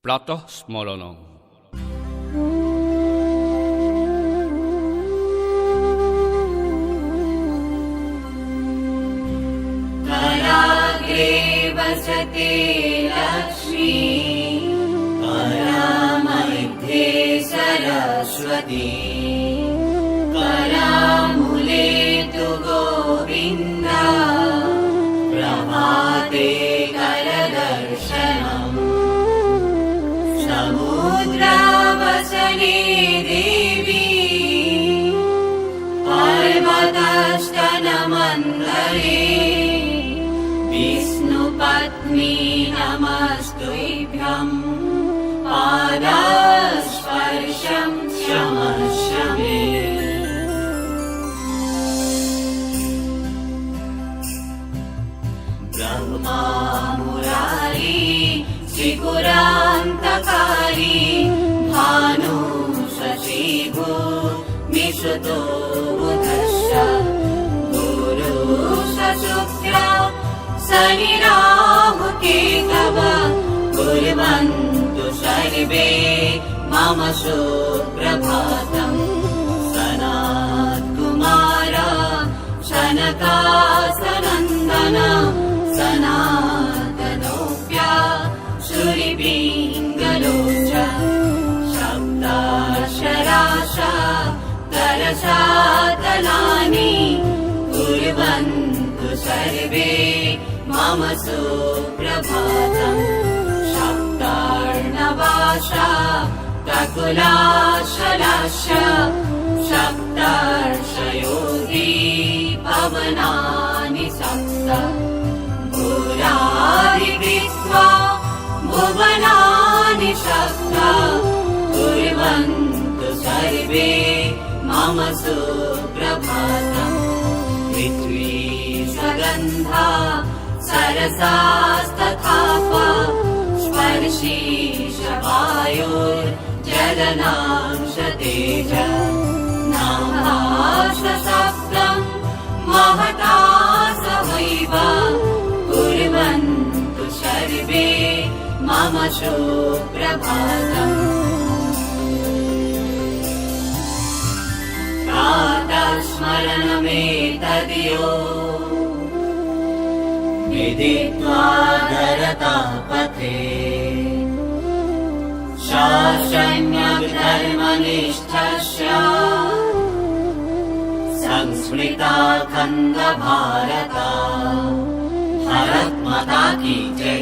प्रातः स्मरणम्। कराग्रे वसते लक्ष्मी, करामध्ये सरस्वती, करामूले तु गोविन्द, प्रभाते करदर्शनम्, समुद्रावसने देवी, पर्वतस्तनमन्दरे, विष्णुपत्नी नमस्तुभ्यम्, पादस्पर्शं क्षमस्व मे। ब्रह्मा मुरारी त्रिपुरान्तकारी, भानु शशि भूमिसुतो बुधश्च, गुरुः शुक्र शनि राहु केतव, कुर्वन्तु सर्वे मम सुप्रभातम्। सनत् कुमार सनकासनन्दन, सनातनोऽप्या सूरिपिङ्गलोच, सप्ताक्षराश तरसातलानि, कुर्वन्तु सर्वे मम सुप्रभातम्। सप्तार्णवाश प्रकुलाशलाश, सप्तर्षयोगी पवनानि सप्त, भूरादिकृत्वा भुवनानि सप्त, कुर्वन्तु सर्वे मम सुप्रभातम्। पृथ्वी सुगन्धा सरसास्तथाप, स्पर्शी वायुर्जलनांश तेज, नामाश सप्तम् महतास वैव, कुर्वन्तु सर्वे मम सुप्रभातम्। प्रातः स्मरणमेतद्यो विदित्वा धरतापथे, शासन्यधर्मनिष्ठस्य संस्मृता खण्ड भारता। भारत माता की जय।